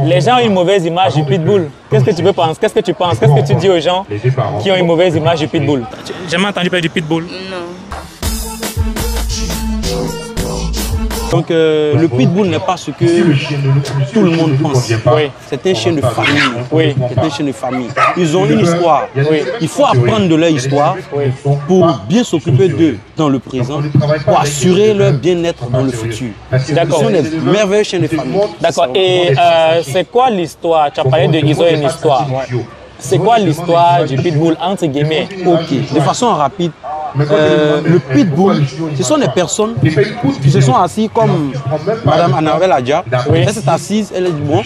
Les gens ont une mauvaise image du pitbull. Qu'est-ce que tu peux penser? Qu'est-ce que tu penses? Qu'est-ce que tu dis aux gens qui ont une mauvaise image du pitbull? J'ai jamais entendu parler du pitbull. Non. Donc le pitbull n'est pas ce que tout le monde pense. Oui. C'est un chien de famille. Oui. C'est un chien de famille. Ils ont une histoire. Oui. Il faut apprendre de leur histoire pour bien s'occuper d'eux dans le présent, pour assurer leur bien-être dans le futur. D'accord. Ce sont des merveilleux chiens de famille. D'accord. Et c'est quoi l'histoire? Tu as parlé de ils ont une histoire. C'est quoi l'histoire du pitbull entre guillemets? Ok. De façon rapide, le pitbull, ce sont des personnes qui se sont assises comme Madame Annabelle Adja. Oui. Elle s'est assise, elle a dit bon,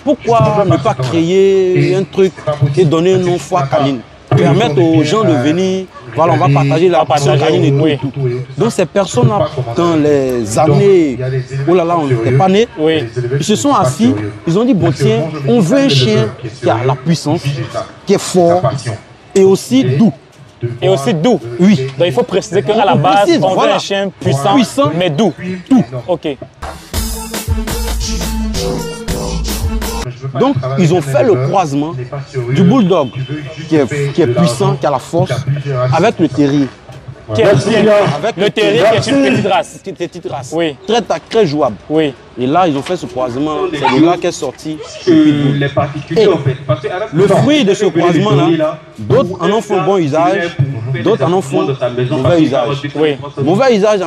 pourquoi ne pas créer un truc et donner un nom foi canine? Permettre aux gens de venir, voilà, on va partager la passion canine et tout. Oui. Donc ces personnes-là, dans les années, oh là là, on n'était pas nés, Oui. ils se sont assis, ils ont dit bon tiens, on veut un chien qui a la puissance, qui est fort et aussi doux. Et aussi doux. Oui. Donc il faut préciser qu'à la On base, précise, on veut voilà. un chien puissant, mais doux. Doux. Ok. Donc, ils ont fait le croisement du bulldog, qui est puissant, qui a la force, avec le terrier. Qui est le terrier qui est une petite race. Petite race. Oui. Très jouable. Oui. Et là, ils ont fait ce croisement. C'est de là qu'est sorti le pitbull. Les particuliers, en fait. Parce que Le fruit de ce croisement-là, d'autres en ont fait bon usage, d'autres en ont fait mauvais usage. Oui. Mauvais usage,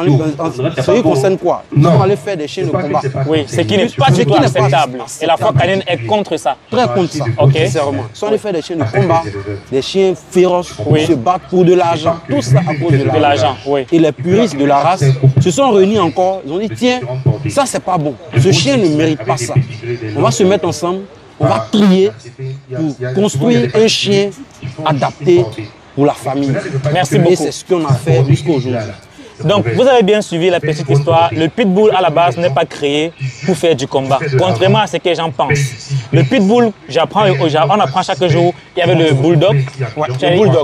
ça lui concerne quoi? Ils sont allés faire des chiens de combat. Oui, ce qui n'est pas du tout acceptable. Et la foi canine est contre ça. Très contre ça, Ok. sincèrement. Ils sont allés faire des chiens de combat, des chiens féroces, Oui. qui se battent pour de l'argent. Tout ça à cause de De l'argent, oui. Et les puristes de la race se sont réunis encore. Ils ont dit tiens, ça c'est pas bon. Ce chien ne mérite pas ça. On va se mettre ensemble, on va trier pour construire un chien adapté pour la famille. Merci Et beaucoup. c'est ce qu'on a fait jusqu'à aujourd'hui. Donc, vous avez bien suivi la petite histoire. Le pitbull, à la base, n'est pas créé pour faire du combat, contrairement à ce que les gens pensent. Le pitbull, on apprend chaque jour. Il y avait le bulldog.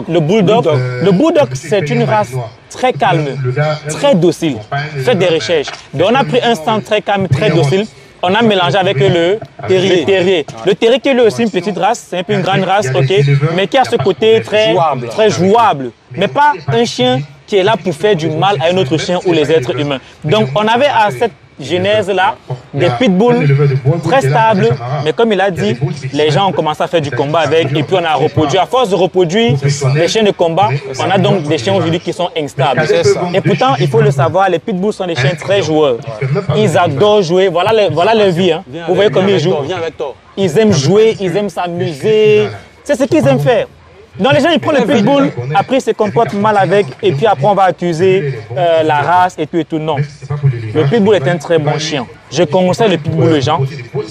Le bulldog, c'est une race très calme, très docile. Faites des recherches. Donc, on a pris un stand très calme, très docile. On a mélangé avec le terrier. Le terrier qui est lui aussi une petite race, c'est un peu une grande race, ok, mais qui a ce côté très jouable. Mais pas un chien qui est là pour faire du mal à un autre chien ou les êtres humains. Donc on avait à cette genèse-là des pitbulls très stables, mais comme il a dit, les gens ont commencé à faire du combat avec et puis on a reproduit. À force de reproduire les chiens de combat, on a donc des chiens aujourd'hui qui sont instables. Et pourtant, il faut le savoir, les pitbulls sont des chiens très joueurs. Ils adorent jouer, voilà leur vie. Hein. Vous voyez comment ils jouent. Ils aiment jouer, ils aiment s'amuser. C'est ce qu'ils aiment faire. Donc les gens ils prennent le pitbull, après ils se comportent mal avec et puis après on va accuser la race et tout et tout. Non. Le pitbull est un très bon chien. Je conseille le pitbull aux gens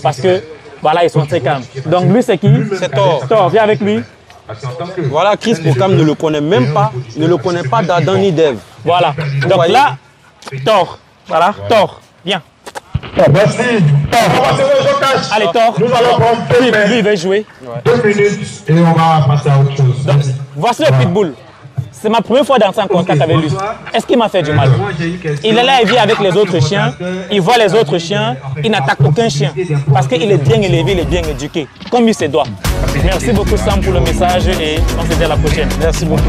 parce que voilà ils sont très calmes. Donc lui c'est qui? C'est Thor. Thor, viens avec lui. Voilà, Chris Procam ne le connaît même pas, ne le connaît pas d'Adam ni d'Ève. Voilà. Donc là, Thor. Voilà, Thor, viens. Merci. Allez Thor, Nous allons prendre lui il va jouer. 2 minutes et on va passer à autre chose. Merci. Voici le pitbull. C'est ma première fois d'entrer en contact avec lui. Est-ce qu'il m'a fait du mal? Il est là, il vit avec les autres chiens, il voit les autres chiens, il n'attaque aucun chien. Parce qu'il est bien élevé, il est bien éduqué, comme il se doit. Merci beaucoup Sam pour le message et on se dit à la prochaine. Merci beaucoup.